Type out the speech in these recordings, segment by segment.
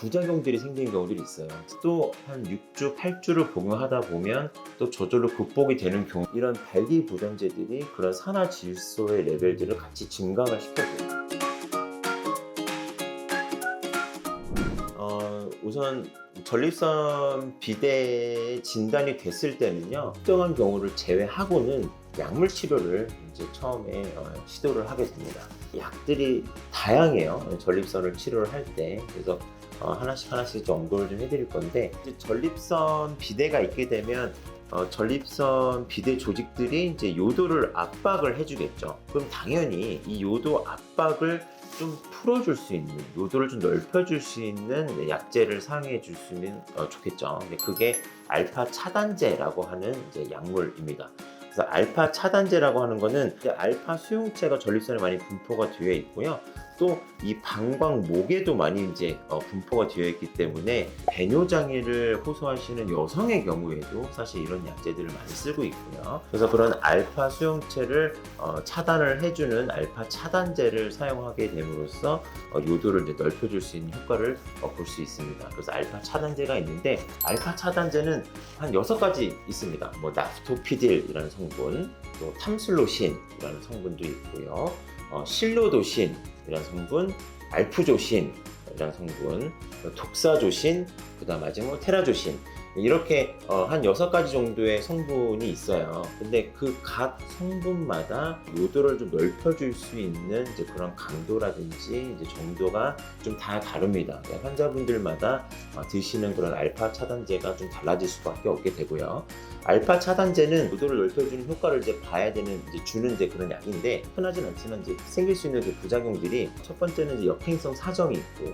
부작용들이 생기는 경우들이 있어요. 또 한 6주, 8주를 복용하다 보면 또 저절로 극복이 되는 경우, 이런 발기부전제들이 그런 산화질소의 레벨들을 같이 증강을 시켜줘요. 우선 전립선 비대 진단이 됐을 때는요, 특정한 경우를 제외하고는 약물 치료를 이제 처음에 시도를 하게 됩니다. 약들이 다양해요. 전립선을 치료를 할 때. 그래서 하나씩 좀 언급을 좀 해드릴 건데, 이제 전립선 비대가 있게 되면 전립선 비대 조직들이 이제 요도를 압박을 해주겠죠. 그럼 당연히 이 요도 압박을 좀 풀어줄 수 있는, 요도를 좀 넓혀줄 수 있는 약제를 사용해 줄 수 있는 좋겠죠. 근데 그게 알파 차단제라고 하는 이제 약물입니다. 그래서 알파 차단제라고 하는 거는 이제 알파 수용체가 전립선에 많이 분포가 되어 있고요. 또 이 방광목에도 많이 이제 분포가 되어 있기 때문에 배뇨 장애를 호소하시는 여성의 경우에도 사실 이런 약제들을 많이 쓰고 있고요. 그래서 그런 알파 수용체를 차단을 해주는 알파 차단제를 사용하게 됨으로써 요도를 이제 넓혀줄 수 있는 효과를 볼 수 있습니다. 그래서 알파 차단제가 있는데, 알파 차단제는 한 6가지 있습니다. 뭐 나프토피딜이라는 성분, 또 탐슬로신이라는 성분도 있고요. 실로도신이라는 성분, 알프조신이라는 성분, 독사조신, 그 다음 마지막으로 테라조신, 이렇게 한 6가지 정도의 성분이 있어요. 근데 그 각 성분마다 요도를 좀 넓혀줄 수 있는 이제 그런 강도라든지 이제 정도가 좀 다 다릅니다. 환자분들마다 드시는 그런 알파 차단제가 좀 달라질 수밖에 없게 되고요. 알파 차단제는 요도를 넓혀주는 효과를 이제 봐야 되는, 이제 주는 이제 그런 약인데, 흔하진 않지만 이제 생길 수 있는 그 부작용들이, 첫 번째는 이제 역행성 사정이 있고,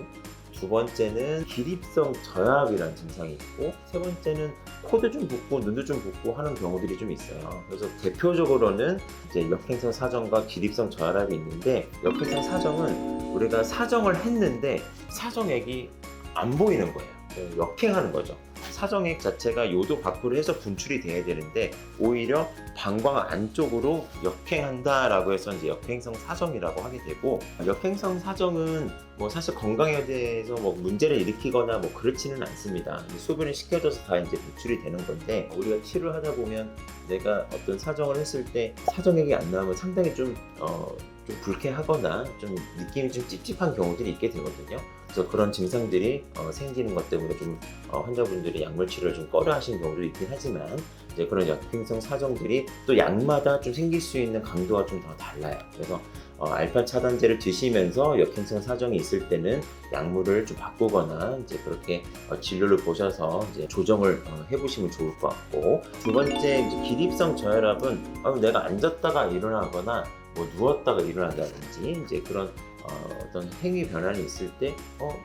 두 번째는 기립성 저혈압이라는 증상이 있고, 세 번째는 코도 좀 붓고 눈도 좀 붓고 하는 경우들이 좀 있어요. 그래서 대표적으로는 이제 역행성 사정과 기립성 저혈압이 있는데, 역행성 사정은 우리가 사정을 했는데 사정액이 안 보이는 거예요. 역행하는 거죠. 사정액 자체가 요도 밖으로 해서 분출이 돼야 되는데 오히려 방광 안쪽으로 역행한다라고 해서 이제 역행성 사정이라고 하게 되고, 역행성 사정은 뭐 사실 건강에 대해서 뭐 문제를 일으키거나 뭐 그렇지는 않습니다. 소변이 식혀져서 다 이제 분출이 되는 건데, 우리가 치료를 하다 보면 내가 어떤 사정을 했을 때 사정액이 안 나오면 상당히 좀 불쾌하거나 좀 느낌이 좀 찝찝한 경우들이 있게 되거든요. 그래서 그런 증상들이 생기는 것 때문에 좀 환자분들이 약물 치료를 좀 꺼려 하시는 경우도 있긴 하지만, 이제 그런 역행성 사정들이 또 약마다 좀 생길 수 있는 강도가 좀 더 달라요. 그래서 알파 차단제를 드시면서 역행성 사정이 있을 때는 약물을 좀 바꾸거나 이제 그렇게 진료를 보셔서 이제 조정을 해보시면 좋을 것 같고, 두 번째 이제 기립성 저혈압은 내가 앉았다가 일어나거나 뭐 누웠다가 일어난다든지 이제 그런 어떤 행위 변환이 있을 때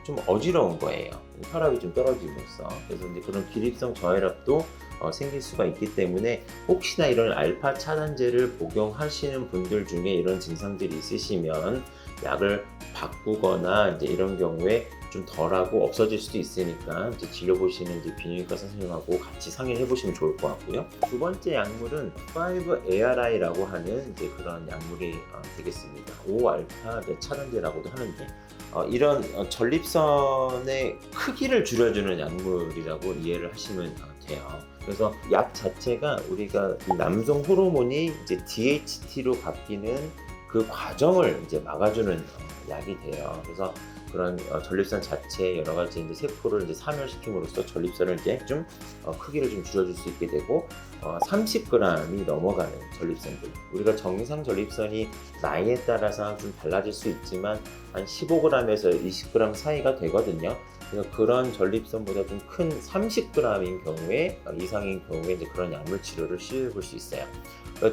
좀 어지러운 거예요. 혈압이 좀 떨어짐으로써. 그래서 이제 그런 기립성 저혈압도 생길 수가 있기 때문에, 혹시나 이런 알파 차단제를 복용하시는 분들 중에 이런 증상들이 있으시면 약을 바꾸거나 이제 이런 경우에 좀 덜하고 없어질 수도 있으니까 이제 진료 보시는 이제 비뇨기과 선생님하고 같이 상의를 해보시면 좋을 것 같고요. 두 번째 약물은 5-ARI라고 하는 이제 그런 약물이 되겠습니다. 5알파 차단제라고도 하는데, 이런 전립선의 크기를 줄여주는 약물이라고 이해를 하시면 돼요. 그래서 약 자체가 우리가 남성 호르몬이 이제 DHT로 바뀌는 그 과정을 이제 막아주는 약이 돼요. 그래서 그런 전립선 자체 여러 가지 이제 세포를 이제 사멸시킴으로써 전립선을 이제 좀 크기를 좀 줄여줄 수 있게 되고, 30g이 넘어가는 전립선들, 우리가 정상 전립선이 나이에 따라서 좀 달라질 수 있지만 한 15g에서 20g 사이가 되거든요. 그래서 그런 전립선보다 좀 큰 30g인 경우에, 이상인 경우에 이제 그런 약물 치료를 시도해 볼 수 있어요.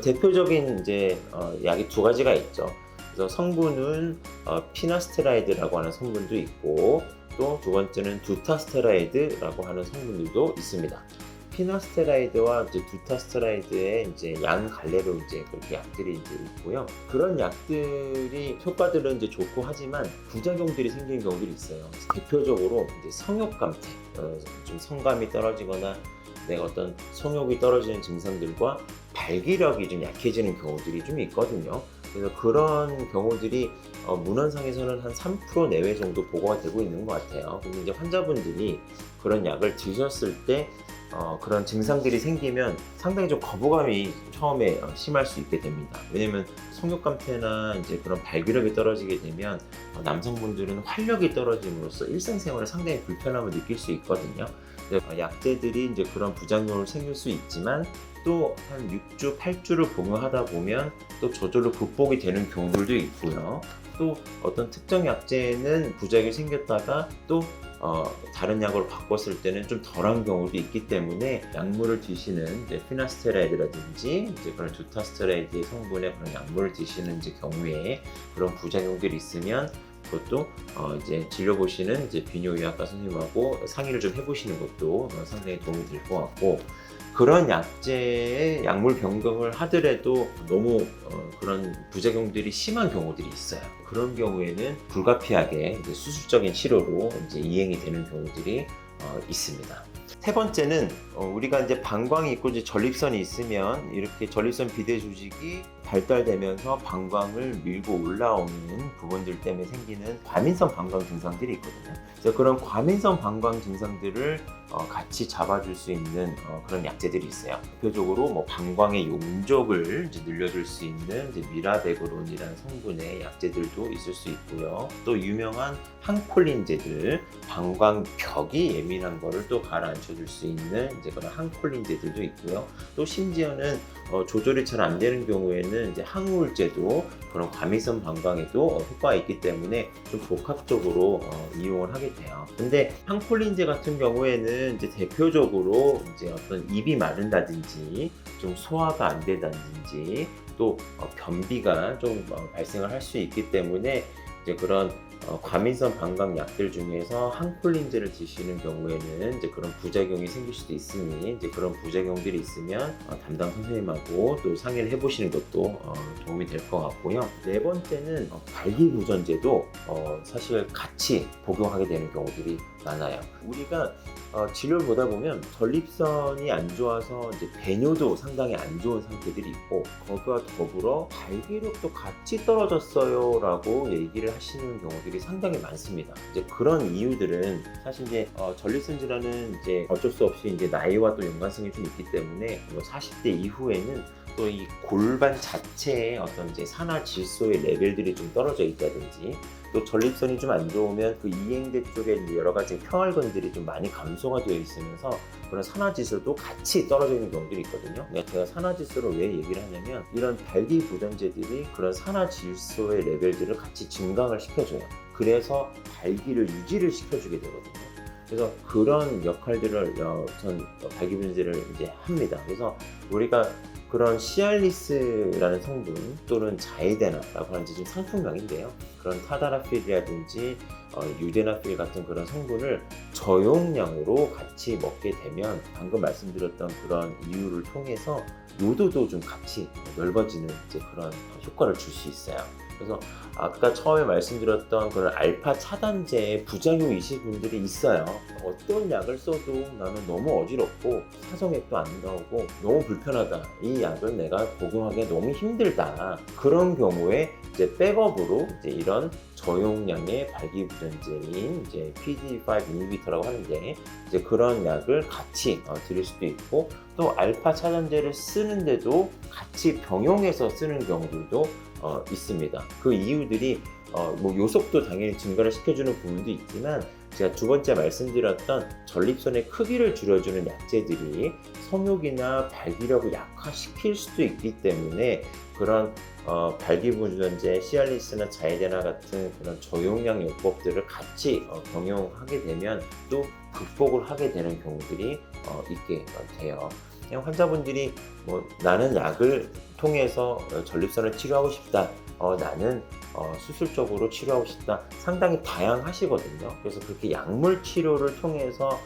대표적인 이제 약이 2가지가 있죠. 그래서 성분은 피나스테라이드라고 하는 성분도 있고, 또 두 번째는 두타스테라이드라고 하는 성분들도 있습니다. 피나스테라이드와 이제 두타스테라이드의 이제 양갈래로 이제 그렇게 약들이 이제 있고요. 그런 약들이 효과들은 이제 좋고 하지만 부작용들이 생기는 경우들이 있어요. 대표적으로 이제 성욕 감퇴, 좀 성감이 떨어지거나 내가 어떤 성욕이 떨어지는 증상들과 발기력이 좀 약해지는 경우들이 좀 있거든요. 그래서 그런 경우들이 문헌상에서는 한 3% 내외 정도 보고가 되고 있는 것 같아요. 근데 이제 환자분들이 그런 약을 드셨을 때 그런 증상들이 생기면 상당히 좀 거부감이 처음에 심할 수 있게 됩니다. 왜냐면 성욕감퇴나 이제 그런 발기력이 떨어지게 되면 남성분들은 활력이 떨어짐으로써 일상생활에 상당히 불편함을 느낄 수 있거든요. 약제들이 이제 그런 부작용을 생길 수 있지만 또 한 6주, 8주를 복용하다 보면 또 저절로 극복이 되는 경우들도 있고요. 또 어떤 특정 약제는 부작용이 생겼다가 또 다른 약으로 바꿨을 때는 좀 덜한 경우도 있기 때문에 약물을 드시는 이제 피나스테라이드라든지 이제 그런 두타스테라이드 성분의 그런 약물을 드시는 이제 경우에 그런 부작용들이 있으면 그것도 이제 진료 보시는 이제 비뇨의학과 선생님하고 상의를 좀 해보시는 것도 상당히 도움이 될 것 같고, 그런 약제의 약물 변경을 하더라도 너무 그런 부작용들이 심한 경우들이 있어요. 그런 경우에는 불가피하게 이제 수술적인 치료로 이제 이행이 되는 경우들이 있습니다. 세 번째는 우리가 이제 방광이 있고 이제 전립선이 있으면 이렇게 전립선 비대 조직이 발달되면서 방광을 밀고 올라오는 부분들 때문에 생기는 과민성 방광 증상들이 있거든요. 그래서 그런 과민성 방광 증상들을 같이 잡아줄 수 있는 그런 약제들이 있어요. 대표적으로 뭐 방광의 용적을 이제 늘려줄 수 있는 이제 미라데그론이라는 성분의 약제들도 있을 수 있고요. 또 유명한 항콜린제들, 방광벽이 예민한 거를 또 가라앉혀줄 수 있는 이제 그런 항콜린제들도 있고요. 또 심지어는 조절이 잘 안 되는 경우에는 이제 항우울제도 그런 과민성 방광에도 효과가 있기 때문에 좀 복합적으로 이용을 하게 돼요. 근데 항콜린제 같은 경우에는 이제 대표적으로 이제 어떤 입이 마른다든지 좀 소화가 안 된다든지 또 변비가 좀 발생을 할 수 있기 때문에 이제 그런 과민성 방광 약들 중에서 항콜린제를 드시는 경우에는 이제 그런 부작용이 생길 수도 있으니 이제 그런 부작용들이 있으면 담당 선생님하고 또 상의를 해보시는 것도 도움이 될 것 같고요. 네 번째는 발기부전제도 사실 같이 복용하게 되는 경우들이 많아요. 우리가 진료를 보다 보면 전립선이 안 좋아서 이제 배뇨도 상당히 안 좋은 상태들이 있고 거기와 더불어 발기력도 같이 떨어졌어요 라고 얘기를 하시는 경우들이 상당히 많습니다. 이제 그런 이유들은 사실 이제 전립선 질환은 이제 어쩔 수 없이 이제 나이와 또 연관성이 좀 있기 때문에 40대 이후에는 또 이 골반 자체의 어떤 이제 산화 질소의 레벨들이 좀 떨어져 있다든지 또 전립선이 좀 안 좋으면 그 이행대 쪽에 여러 가지 평활근들이 좀 많이 감소가 되어 있으면서 그런 산화지수도 같이 떨어져 있는 경우들이 있거든요. 제가 산화지수를 왜 얘기를 하냐면 이런 발기부전제들이 그런 산화질소의 레벨들을 같이 증강을 시켜줘요. 그래서 발기를 유지를 시켜주게 되거든요. 그래서 그런 역할들을 전 발기부전제를 이제 합니다. 그래서 우리가 그런 시알리스라는 성분 또는 자이데나라고 하는 지금 상품명인데요. 그런 타다라필이라든지 유데나필 같은 그런 성분을 저용량으로 같이 먹게 되면 방금 말씀드렸던 그런 이유를 통해서 요도도 좀 같이 넓어지는 이제 그런 효과를 줄 수 있어요. 그래서 아까 처음에 말씀드렸던 그런 알파 차단제의 부작용이 있으신 분들이 있어요. 어떤 약을 써도 나는 너무 어지럽고 사성액도 안 나오고 너무 불편하다. 이 약을 내가 복용하기 너무 힘들다. 그런 경우에 이제 백업으로 이제 이런 저용량의 발기부전제인 이제 PDE5 인히비터라고 하는데 이제 그런 약을 같이 드릴 수도 있고 또 알파 차단제를 쓰는데도 같이 병용해서 쓰는 경우들도 있습니다. 그 이유들이 뭐 요속도 당연히 증가를 시켜주는 부분도 있지만 제가 두 번째 말씀드렸던 전립선의 크기를 줄여주는 약제들이 성욕이나 발기력을 약화시킬 수도 있기 때문에 그런 발기부전제, 시알리스나 자이데나 같은 그런 저용량 요법들을 같이 병용하게 되면 또 극복을 하게 되는 경우들이 있게 돼요. 그냥 환자분들이 뭐 나는 약을 통해서 전립선을 치료하고 싶다. 나는 수술적으로 치료하고 싶다. 상당히 다양하시거든요. 그래서 그렇게 약물 치료를 통해서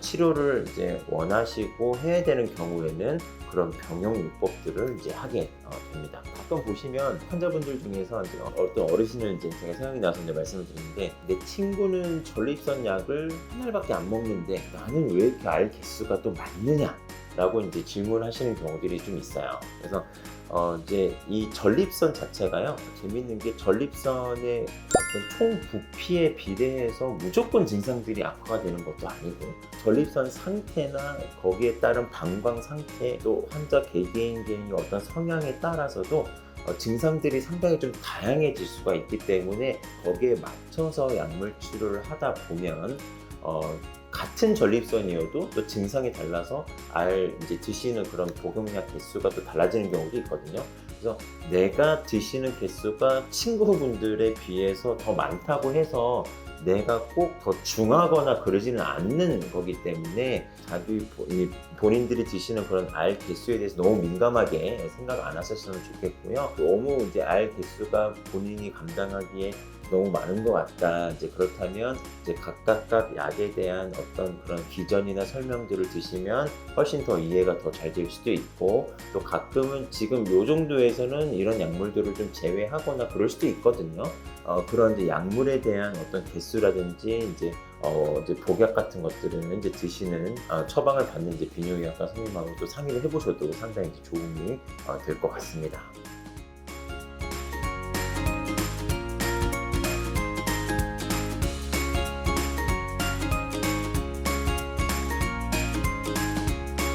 치료를 이제 원하시고 해야 되는 경우에는 그런 병용 요법들을 이제 하게 됩니다. 가끔 보시면 환자분들 중에서 이제 어떤 어르신을 이제 제가 생각이 나서 이제 말씀을 드리는데 내 친구는 전립선 약을 한 알밖에 안 먹는데 나는 왜 이렇게 알 개수가 또 많느냐? 라고 이제 질문하시는 경우들이 좀 있어요. 그래서 이제 이 전립선 자체가요, 재밌는 게 전립선의 어떤 총 부피에 비례해서 무조건 증상들이 악화가 되는 것도 아니고, 전립선 상태나 거기에 따른 방광 상태, 또 환자 개개인의 어떤 성향에 따라서도 증상들이 상당히 좀 다양해질 수가 있기 때문에, 거기에 맞춰서 약물 치료를 하다 보면 같은 전립선이어도 또 증상이 달라서 이제 드시는 그런 복용약 개수가 또 달라지는 경우도 있거든요. 그래서 내가 드시는 개수가 친구분들에 비해서 더 많다고 해서 내가 꼭 더 중하거나 그러지는 않는 거기 때문에, 본인들이 드시는 그런 알 개수에 대해서 너무 민감하게 생각 안 하셨으면 좋겠고요. 너무 이제 알 개수가 본인이 감당하기에 너무 많은 것 같다, 이제 그렇다면 이제 각각 약에 대한 어떤 그런 기전이나 설명들을 드시면 훨씬 더 이해가 더 잘 될 수도 있고, 또 가끔은 지금 요 정도에서는 이런 약물들을 좀 제외하거나 그럴 수도 있거든요. 그런 이제 약물에 대한 어떤 개수라든지 이제 복약 같은 것들은 이제 드시는 처방을 받는 이제 비뇨기과과 선생님하고 또 상의를 해보셔도 상당히 도움이 될 것 같습니다.